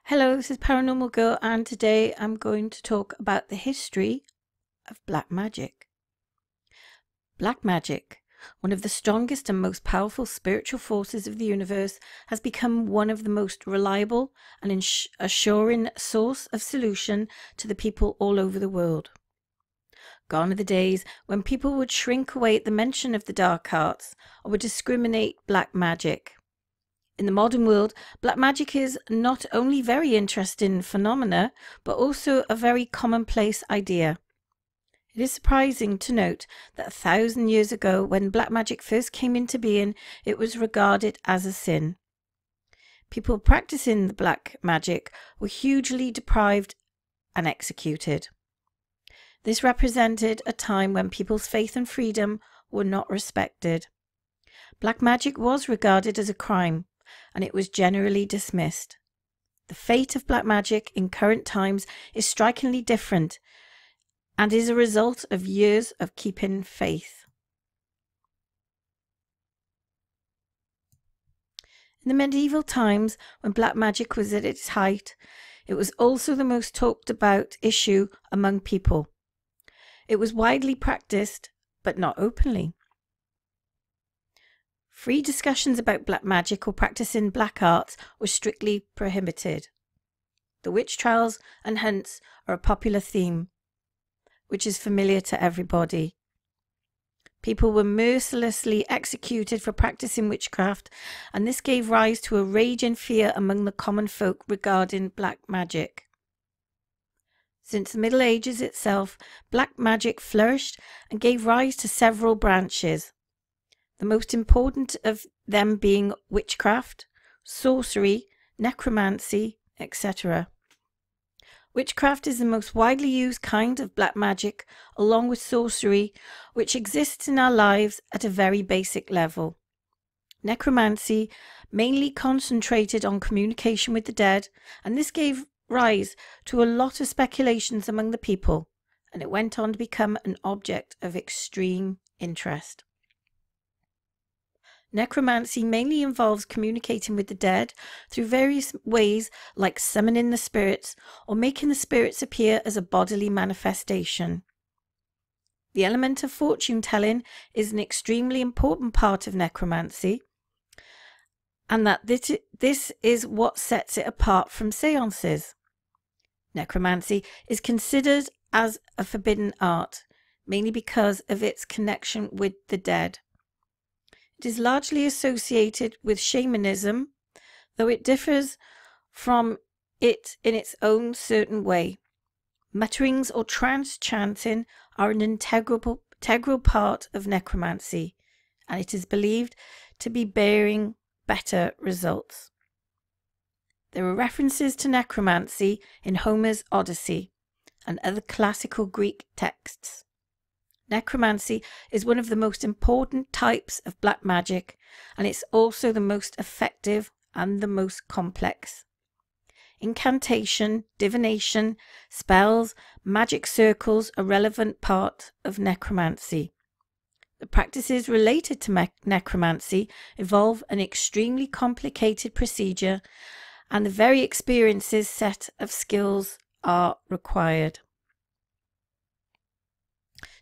Hello, this is Paranormal Girl, and today I'm going to talk about the history of black magic. Black magic, one of the strongest and most powerful spiritual forces of the universe, has become one of the most reliable and assuring source of solution to the people all over the world. Gone are the days when people would shrink away at the mention of the dark arts or would discriminate black magic. In the modern world, black magic is not only very interesting phenomena, but also a very commonplace idea. It is surprising to note that 1,000 years ago, when black magic first came into being, it was regarded as a sin. People practicing the black magic were hugely deprived and executed. This represented a time when people's faith and freedom were not respected. Black magic was regarded as a crime, and it was generally dismissed. The fate of black magic in current times is strikingly different and is a result of years of keeping faith. In the medieval times, when black magic was at its height, it was also the most talked about issue among people. It was widely practiced, but not openly. Free discussions about black magic or practicing black arts were strictly prohibited. The witch trials and hunts are a popular theme, which is familiar to everybody. People were mercilessly executed for practicing witchcraft, and this gave rise to a rage and fear among the common folk regarding black magic. Since the Middle Ages itself, black magic flourished and gave rise to several branches. The most important of them being witchcraft, sorcery, necromancy, etc. Witchcraft is the most widely used kind of black magic, along with sorcery, which exists in our lives at a very basic level. Necromancy mainly concentrated on communication with the dead, and this gave rise to a lot of speculations among the people, and it went on to become an object of extreme interest. Necromancy mainly involves communicating with the dead through various ways, like summoning the spirits or making the spirits appear as a bodily manifestation. The element of fortune telling is an extremely important part of necromancy, and that this is what sets it apart from seances. Necromancy is considered as a forbidden art, mainly because of its connection with the dead. It is largely associated with shamanism, though it differs from it in its own certain way. Mutterings or trance chanting are an integral part of necromancy, and it is believed to be bearing better results. There are references to necromancy in Homer's Odyssey and other classical Greek texts. Necromancy is one of the most important types of black magic, and it's also the most effective and the most complex. Incantation, divination, spells, magic circles are a relevant part of necromancy. The practices related to necromancy involve an extremely complicated procedure, and a very experienced set of skills are required.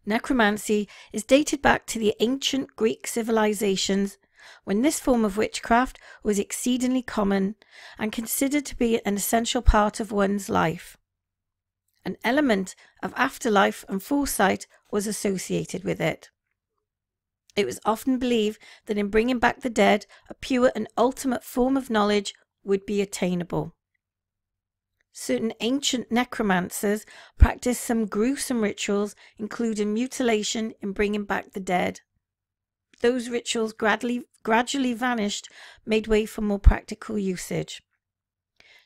Necromancy is dated back to the ancient Greek civilizations, when this form of witchcraft was exceedingly common and considered to be an essential part of one's life. An element of afterlife and foresight was associated with it. It was often believed that in bringing back the dead, a pure and ultimate form of knowledge would be attainable. Certain ancient necromancers practiced some gruesome rituals, including mutilation in bringing back the dead. Those rituals gradually vanished, made way for more practical usage.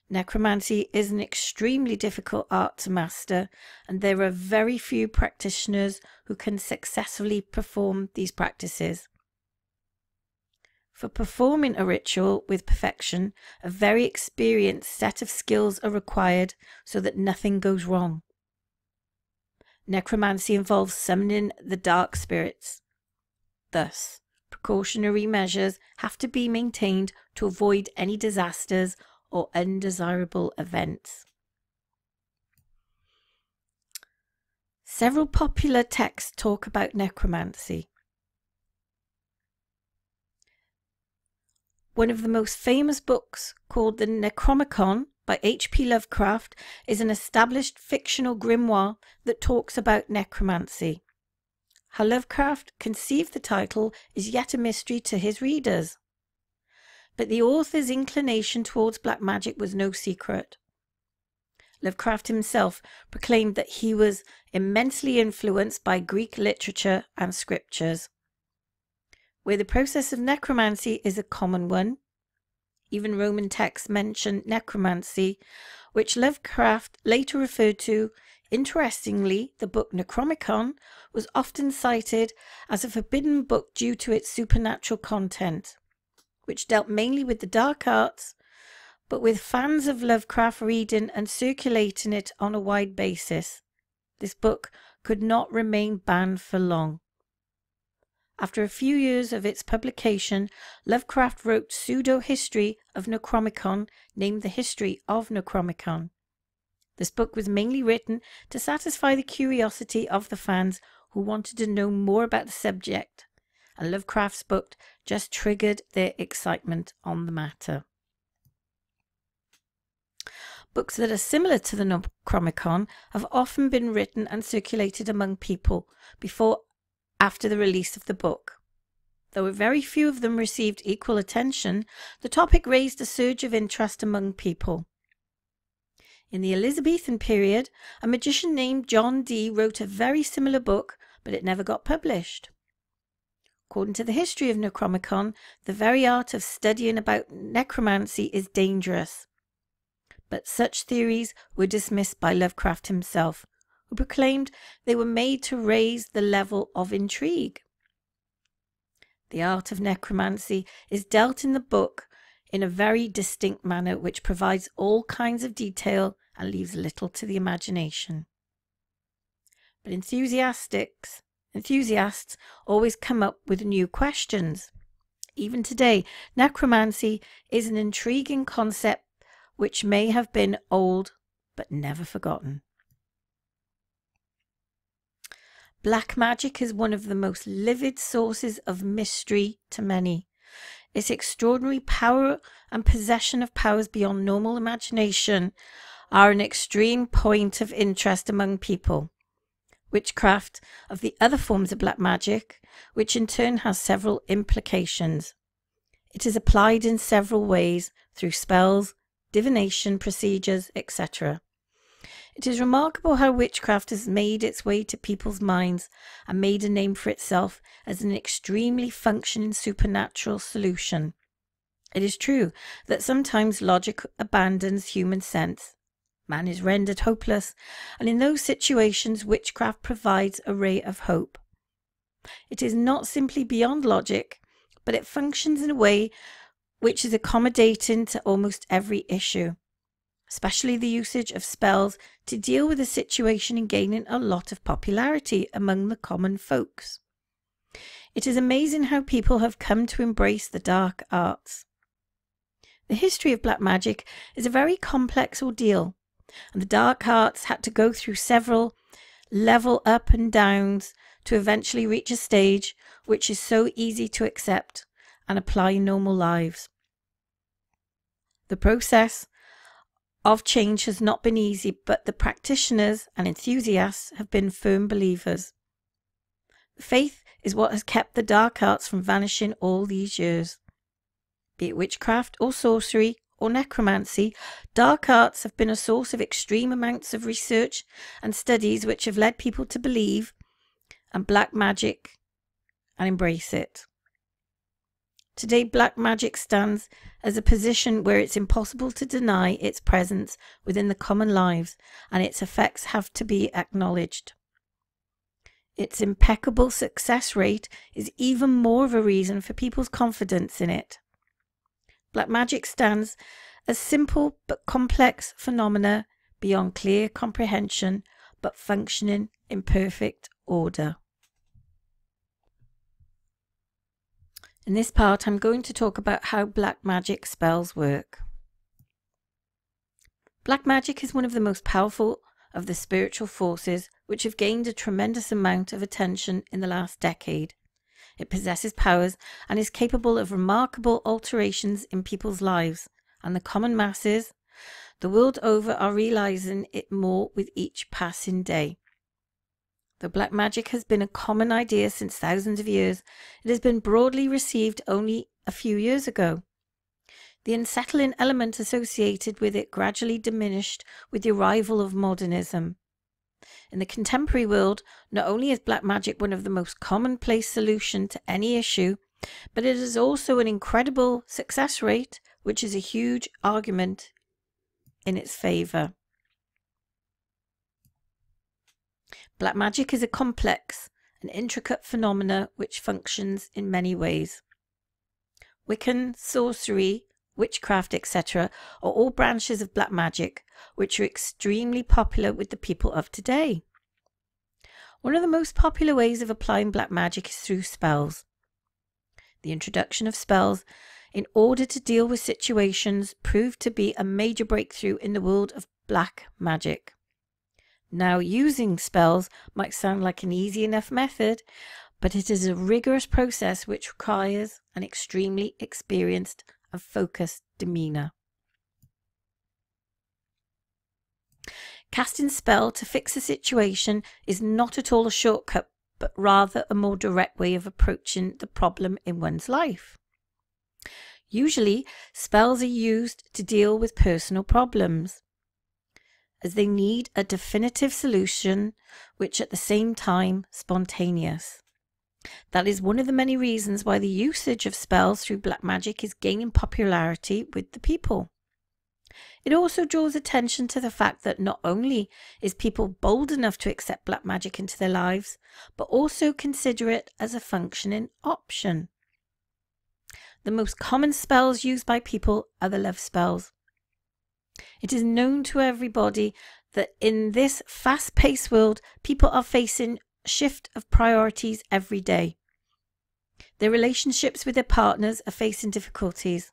Necromancy is an extremely difficult art to master, and there are very few practitioners who can successfully perform these practices. For performing a ritual with perfection, a very experienced set of skills are required so that nothing goes wrong. Necromancy involves summoning the dark spirits. Thus, precautionary measures have to be maintained to avoid any disasters or undesirable events. Several popular texts talk about necromancy. One of the most famous books, called the Necronomicon by H.P. Lovecraft, is an established fictional grimoire that talks about necromancy. How Lovecraft conceived the title is yet a mystery to his readers. But the author's inclination towards black magic was no secret. Lovecraft himself proclaimed that he was immensely influenced by Greek literature and scriptures, where the process of necromancy is a common one. Even Roman texts mention necromancy, which Lovecraft later referred to. Interestingly, the book Necronomicon was often cited as a forbidden book due to its supernatural content, which dealt mainly with the dark arts, but with fans of Lovecraft reading and circulating it on a wide basis, this book could not remain banned for long. After a few years of its publication, Lovecraft wrote pseudo-history of Necronomicon named The History of Necronomicon. This book was mainly written to satisfy the curiosity of the fans who wanted to know more about the subject, and Lovecraft's book just triggered their excitement on the matter. Books that are similar to the Necronomicon have often been written and circulated among people after the release of the book. Though very few of them received equal attention, the topic raised a surge of interest among people. In the Elizabethan period, a magician named John Dee wrote a very similar book, but it never got published. According to the history of Necronomicon, the very art of studying about necromancy is dangerous. But such theories were dismissed by Lovecraft himself, who proclaimed they were made to raise the level of intrigue. The art of necromancy is dealt in the book in a very distinct manner, which provides all kinds of detail and leaves little to the imagination. But enthusiasts always come up with new questions. Even today, necromancy is an intriguing concept which may have been old but never forgotten. Black magic is one of the most livid sources of mystery to many. Its extraordinary power and possession of powers beyond normal imagination are an extreme point of interest among people. Witchcraft of the other forms of black magic, which in turn has several implications. It is applied in several ways through spells, divination procedures, etc. It is remarkable how witchcraft has made its way to people's minds and made a name for itself as an extremely functioning supernatural solution. It is true that sometimes logic abandons human sense. Man is rendered hopeless, and in those situations witchcraft provides a ray of hope. It is not simply beyond logic, but it functions in a way which is accommodating to almost every issue, especially the usage of spells to deal with a situation and gaining a lot of popularity among the common folks. It is amazing how people have come to embrace the dark arts. The history of black magic is a very complex ordeal, and the dark arts had to go through several level up and downs to eventually reach a stage which is so easy to accept and apply in normal lives. The process of change has not been easy, but the practitioners and enthusiasts have been firm believers. Faith is what has kept the dark arts from vanishing all these years. Be it witchcraft or sorcery or necromancy, dark arts have been a source of extreme amounts of research and studies which have led people to believe in black magic and embrace it. Today, black magic stands as a position where it's impossible to deny its presence within the common lives, and its effects have to be acknowledged. Its impeccable success rate is even more of a reason for people's confidence in it. Black magic stands as simple but complex phenomena beyond clear comprehension, but functioning in perfect order. In this part, I'm going to talk about how black magic spells work. Black magic is one of the most powerful of the spiritual forces which have gained a tremendous amount of attention in the last decade. It possesses powers and is capable of remarkable alterations in people's lives, and the common masses, the world over, are realizing it more with each passing day. Though black magic has been a common idea since thousands of years, it has been broadly received only a few years ago. The unsettling element associated with it gradually diminished with the arrival of modernism. In the contemporary world, not only is black magic one of the most commonplace solutions to any issue, but it is also an incredible success rate, which is a huge argument in its favor. Black magic is a complex and intricate phenomena which functions in many ways. Wiccan, sorcery, witchcraft, etc. are all branches of black magic which are extremely popular with the people of today. One of the most popular ways of applying black magic is through spells. The introduction of spells in order to deal with situations proved to be a major breakthrough in the world of black magic. Now, using spells might sound like an easy enough method, but it is a rigorous process which requires an extremely experienced and focused demeanor. Casting spell to fix a situation is not at all a shortcut, but rather a more direct way of approaching the problem in one's life. Usually, spells are used to deal with personal problems, as they need a definitive solution, which at the same time spontaneous. That is one of the many reasons why the usage of spells through black magic is gaining popularity with the people. It also draws attention to the fact that not only is people bold enough to accept black magic into their lives, but also consider it as a functioning option. The most common spells used by people are the love spells. It is known to everybody that in this fast-paced world, people are facing a shift of priorities every day. Their relationships with their partners are facing difficulties,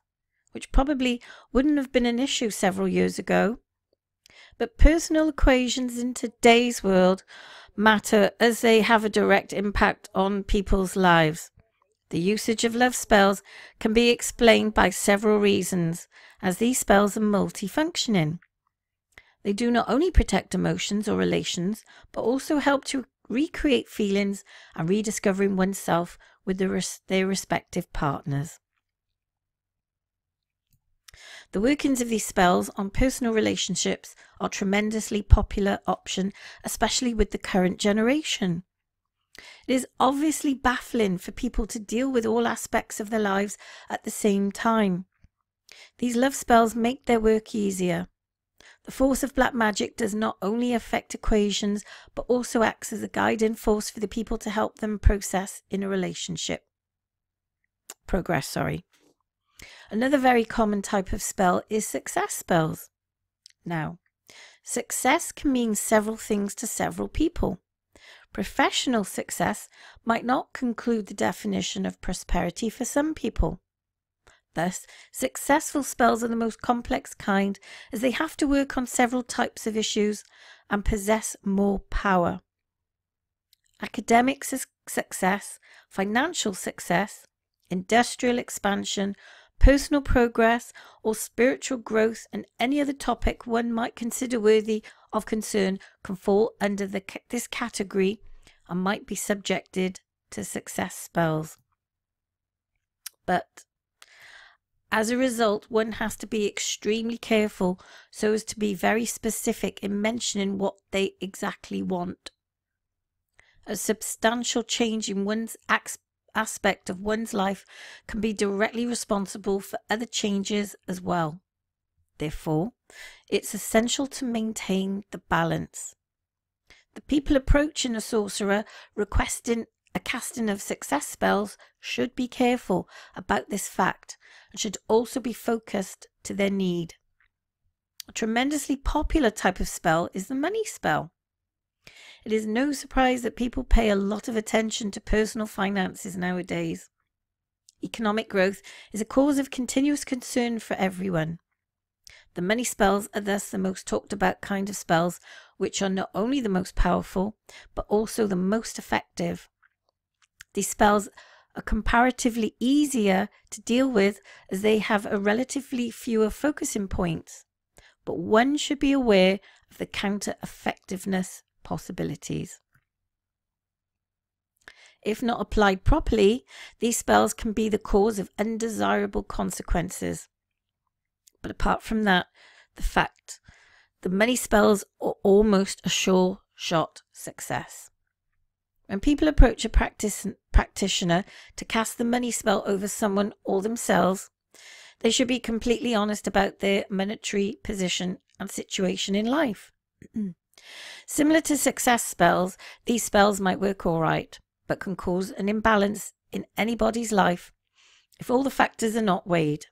which probably wouldn't have been an issue several years ago. But personal equations in today's world matter as they have a direct impact on people's lives. The usage of love spells can be explained by several reasons, as these spells are multifunctioning. They do not only protect emotions or relations, but also help to recreate feelings and rediscovering oneself with their respective partners. The workings of these spells on personal relationships are a tremendously popular option, especially with the current generation. It is obviously baffling for people to deal with all aspects of their lives at the same time. These love spells make their work easier. The force of black magic does not only affect equations, but also acts as a guiding force for the people to help them progress. Another very common type of spell is success spells. Now, success can mean several things to several people. Professional success might not conclude the definition of prosperity for some people. Thus, successful spells are the most complex kind, as they have to work on several types of issues and possess more power. Academic success, financial success, industrial expansion, personal progress, or spiritual growth, and any other topic one might consider worthy of concern can fall under this category and might be subjected to success spells. But as a result, one has to be extremely careful so as to be very specific in mentioning what they exactly want. A substantial change in one's aspect of one's life can be directly responsible for other changes as well. Therefore, it's essential to maintain the balance. The people approaching a sorcerer requesting a casting of success spells should be careful about this fact and should also be focused to their need. A tremendously popular type of spell is the money spell. It is no surprise that people pay a lot of attention to personal finances nowadays. Economic growth is a cause of continuous concern for everyone. The money spells are thus the most talked about kind of spells, which are not only the most powerful, but also the most effective. These spells are comparatively easier to deal with as they have a relatively fewer focusing points, but one should be aware of the counter-effectiveness possibilities. If not applied properly, these spells can be the cause of undesirable consequences. But apart from that, the money spells are almost a sure shot success. When people approach a practitioner to cast the money spell over someone or themselves, they should be completely honest about their monetary position and situation in life. Similar to success spells, these spells might work all right, but can cause an imbalance in anybody's life if all the factors are not weighed.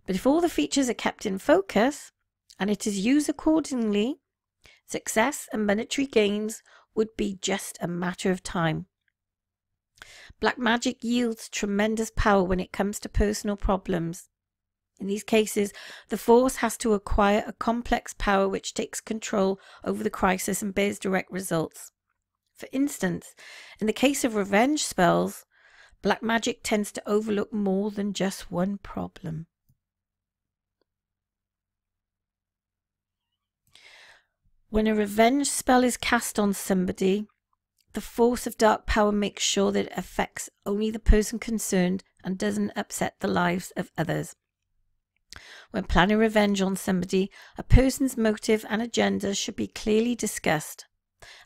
But if all the features are kept in focus and it is used accordingly, success and monetary gains would be just a matter of time. Black magic yields tremendous power when it comes to personal problems. In these cases, the force has to acquire a complex power which takes control over the crisis and bears direct results. For instance, in the case of revenge spells, black magic tends to overlook more than just one problem. When a revenge spell is cast on somebody, the force of dark power makes sure that it affects only the person concerned and doesn't upset the lives of others. When planning revenge on somebody, a person's motive and agenda should be clearly discussed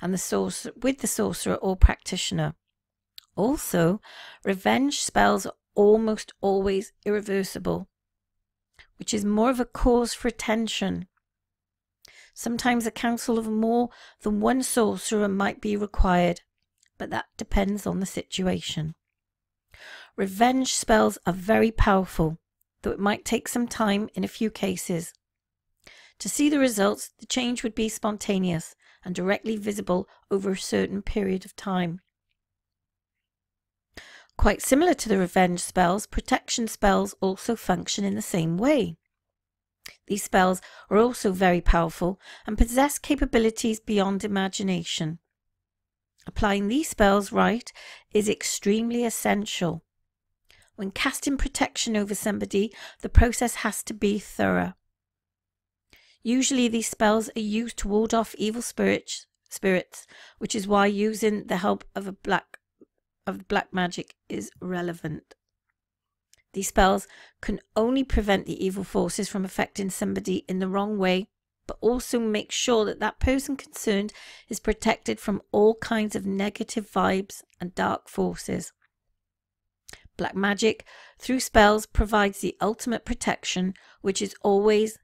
and with the sorcerer or practitioner. Also, revenge spells are almost always irreversible, which is more of a cause for attention. Sometimes a council of more than one sorcerer might be required, but that depends on the situation. Revenge spells are very powerful, though it might take some time in a few cases. To see the results, the change would be spontaneous and directly visible over a certain period of time. Quite similar to the revenge spells, protection spells also function in the same way. These spells are also very powerful and possess capabilities beyond imagination. Applying these spells right is extremely essential. When casting protection over somebody, the process has to be thorough. Usually these spells are used to ward off evil spirits, which is why using the help of black magic is relevant. These spells can only prevent the evil forces from affecting somebody in the wrong way, but also make sure that that person concerned is protected from all kinds of negative vibes and dark forces. Black magic, through spells, provides the ultimate protection, which is always,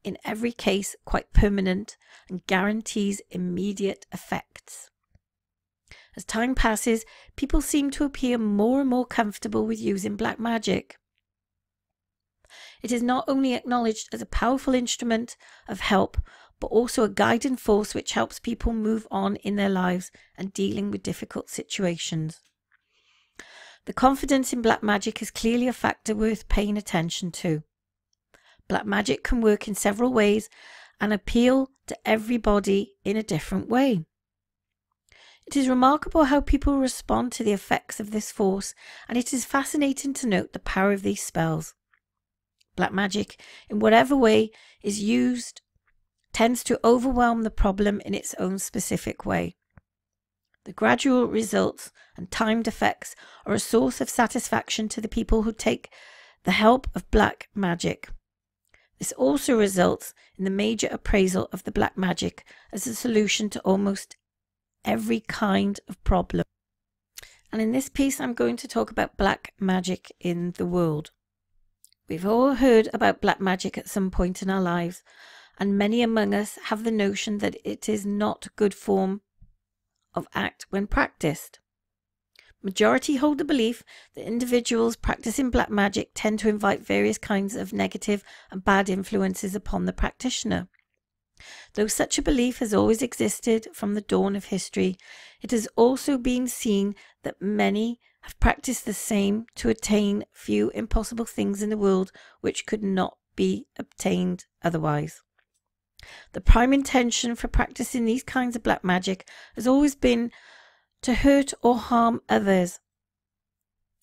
in every case, quite permanent and guarantees immediate effects. As time passes, people seem to appear more and more comfortable with using black magic. It is not only acknowledged as a powerful instrument of help, but also a guiding force which helps people move on in their lives and dealing with difficult situations. The confidence in black magic is clearly a factor worth paying attention to. Black magic can work in several ways and appeal to everybody in a different way. It is remarkable how people respond to the effects of this force, and it is fascinating to note the power of these spells. Black magic, in whatever way is used, tends to overwhelm the problem in its own specific way. The gradual results and timed effects are a source of satisfaction to the people who take the help of black magic. This also results in the major appraisal of the black magic as a solution to almost every kind of problem. And in this piece I'm going to talk about black magic in the world. We've all heard about black magic at some point in our lives, and many among us have the notion that it is not a good form of act when practiced. Majority hold the belief that individuals practicing black magic tend to invite various kinds of negative and bad influences upon the practitioner. Though such a belief has always existed from the dawn of history, it has also been seen that many have practiced the same to attain few impossible things in the world which could not be obtained otherwise. The prime intention for practicing these kinds of black magic has always been to hurt or harm others.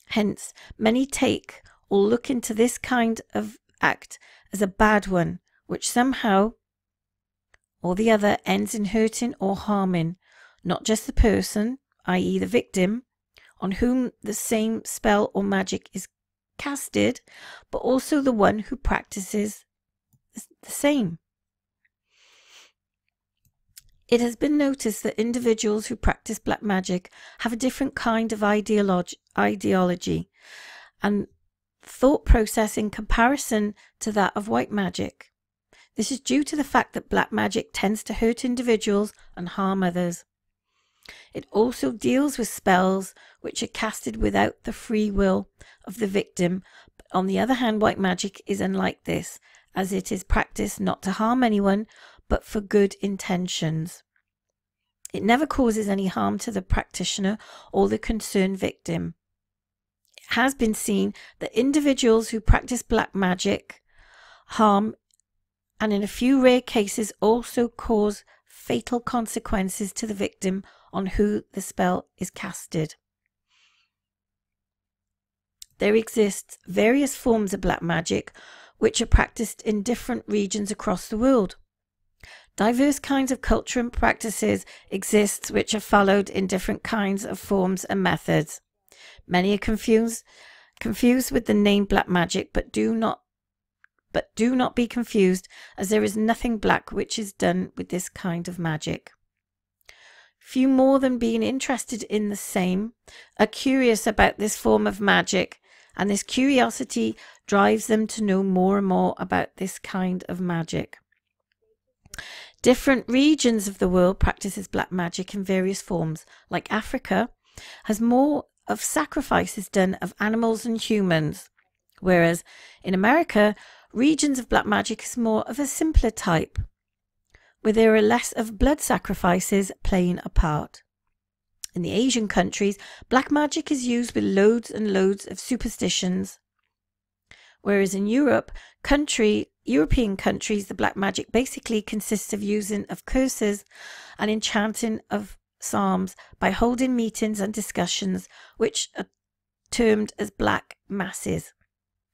Hence, many take or look into this kind of act as a bad one, which somehow or the other ends in hurting or harming not just the person, i.e. the victim, on whom the same spell or magic is casted, but also the one who practices the same. It has been noticed that individuals who practice black magic have a different kind of ideology and thought process in comparison to that of white magic. This is due to the fact that black magic tends to hurt individuals and harm others. It also deals with spells which are casted without the free will of the victim. But on the other hand, white magic is unlike this, as it is practiced not to harm anyone, but for good intentions. It never causes any harm to the practitioner or the concerned victim. It has been seen that individuals who practice black magic harm, and in a few rare cases also cause fatal consequences to the victim on who the spell is casted. There exist various forms of black magic which are practiced in different regions across the world. Diverse kinds of culture and practices exist which are followed in different kinds of forms and methods. Many are confused with the name black magic, but do not be confused, as there is nothing black which is done with this kind of magic. Few, more than being interested in the same, are curious about this form of magic, and this curiosity drives them to know more and more about this kind of magic. Different regions of the world practices black magic in various forms. Like Africa has more of sacrifices done of animals and humans, whereas in America, regions of black magic is more of a simpler type, where there are less of blood sacrifices playing a part. In the Asian countries, black magic is used with loads and loads of superstitions, whereas in European countries, the black magic basically consists of using of curses and enchanting of psalms by holding meetings and discussions which are termed as black masses.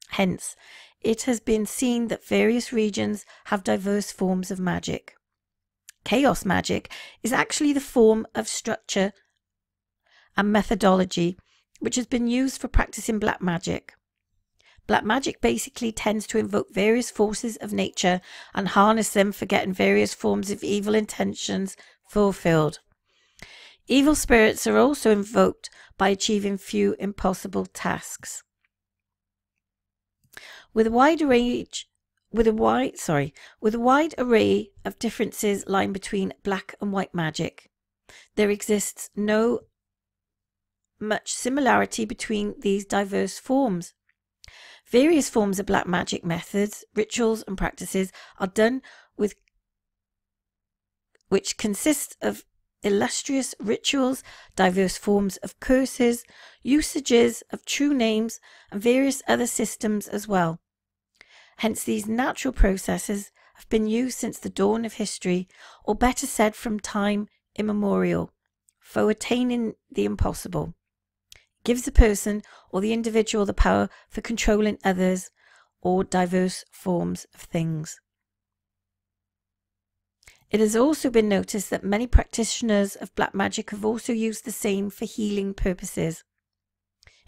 Hence, it has been seen that various regions have diverse forms of magic. Chaos magic is actually the form of structure and methodology which has been used for practicing black magic. Black magic basically tends to invoke various forces of nature and harness them for getting various forms of evil intentions fulfilled. Evil spirits are also invoked by achieving few impossible tasks. With a wide array of differences lying between black and white magic, there exists no much similarity between these diverse forms. Various forms of black magic methods, rituals and practices are done with which consist of illustrious rituals, diverse forms of curses, usages of true names, and various other systems as well. Hence, these natural processes have been used since the dawn of history, or better said, from time immemorial, for attaining the impossible. It gives the person or the individual the power for controlling others or diverse forms of things. It has also been noticed that many practitioners of black magic have also used the same for healing purposes.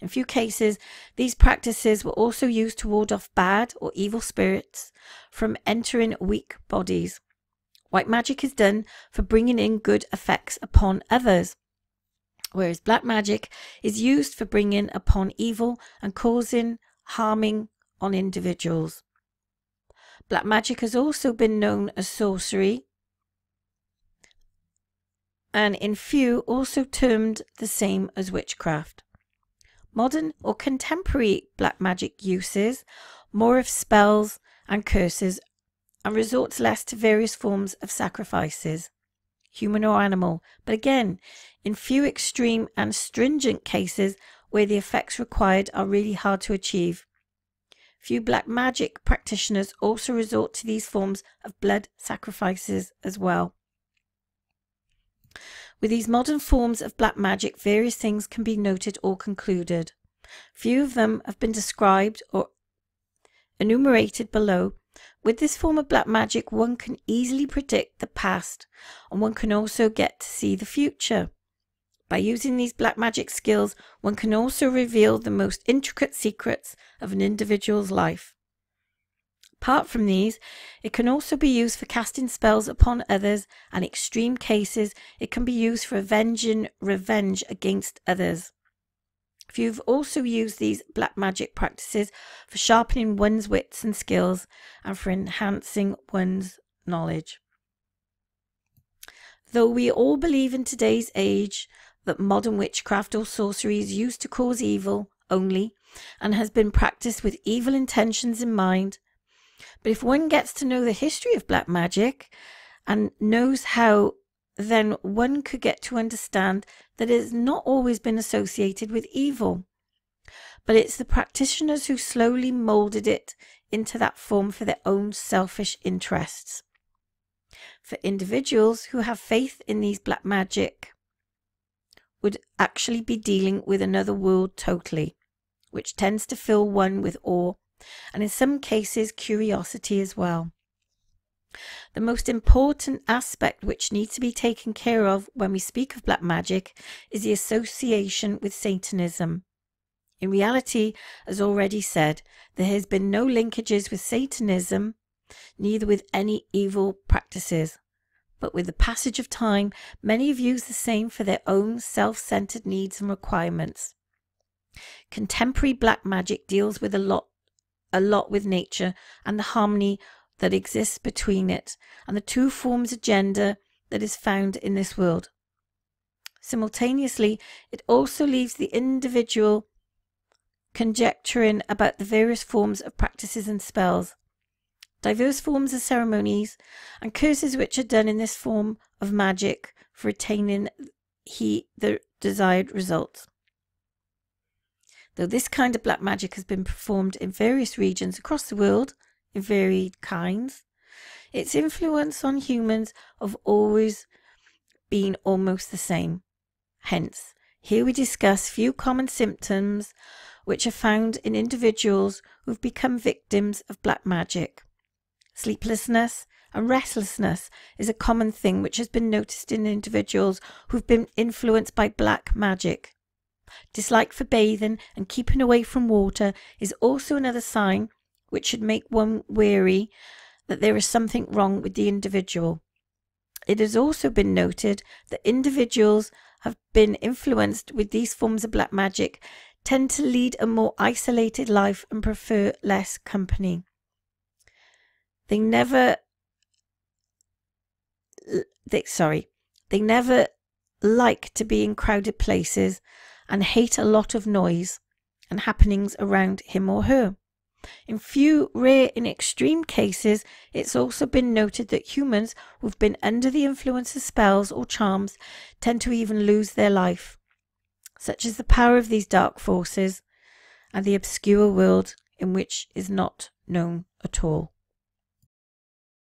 In few cases, these practices were also used to ward off bad or evil spirits from entering weak bodies. White magic is done for bringing in good effects upon others, whereas black magic is used for bringing upon evil and causing harming on individuals. Black magic has also been known as sorcery, and in few also termed the same as witchcraft. Modern or contemporary black magic uses more of spells and curses and resorts less to various forms of sacrifices, human or animal, but again, in few extreme and stringent cases where the effects required are really hard to achieve. Few black magic practitioners also resort to these forms of blood sacrifices as well. With these modern forms of black magic, various things can be noted or concluded. Few of them have been described or enumerated below. With this form of black magic, one can easily predict the past, and one can also get to see the future. By using these black magic skills, one can also reveal the most intricate secrets of an individual's life. Apart from these, it can also be used for casting spells upon others, and in extreme cases, it can be used for avenging revenge against others. Few have also used these black magic practices for sharpening one's wits and skills and for enhancing one's knowledge. Though we all believe in today's age that modern witchcraft or sorcery is used to cause evil only and has been practiced with evil intentions in mind, but if one gets to know the history of black magic and knows how, then one could get to understand that it has not always been associated with evil, but it's the practitioners who slowly molded it into that form for their own selfish interests. For individuals who have faith in these black magic would actually be dealing with another world totally, which tends to fill one with awe and in some cases curiosity as well. The most important aspect which needs to be taken care of when we speak of black magic is the association with Satanism. In reality, as already said, there has been no linkages with Satanism, neither with any evil practices. But with the passage of time, many have used the same for their own self-centered needs and requirements. Contemporary black magic deals with a lot with nature and the harmony that exists between it and the two forms of gender that is found in this world. Simultaneously, it also leaves the individual conjecturing about the various forms of practices and spells, diverse forms of ceremonies, and curses which are done in this form of magic for attaining the desired results. Though this kind of black magic has been performed in various regions across the world in varied kinds, its influence on humans have always been almost the same. Hence, here we discuss few common symptoms which are found in individuals who have become victims of black magic. Sleeplessness and restlessness is a common thing which has been noticed in individuals who have been influenced by black magic. Dislike for bathing and keeping away from water is also another sign which should make one wary that there is something wrong with the individual. It has also been noted that individuals have been influenced with these forms of black magic tend to lead a more isolated life and prefer less company. They never like to be in crowded places and hate a lot of noise and happenings around him or her. In few rare and extreme cases, it's also been noted that humans who've been under the influence of spells or charms tend to even lose their life. Such is the power of these dark forces and the obscure world in which is not known at all.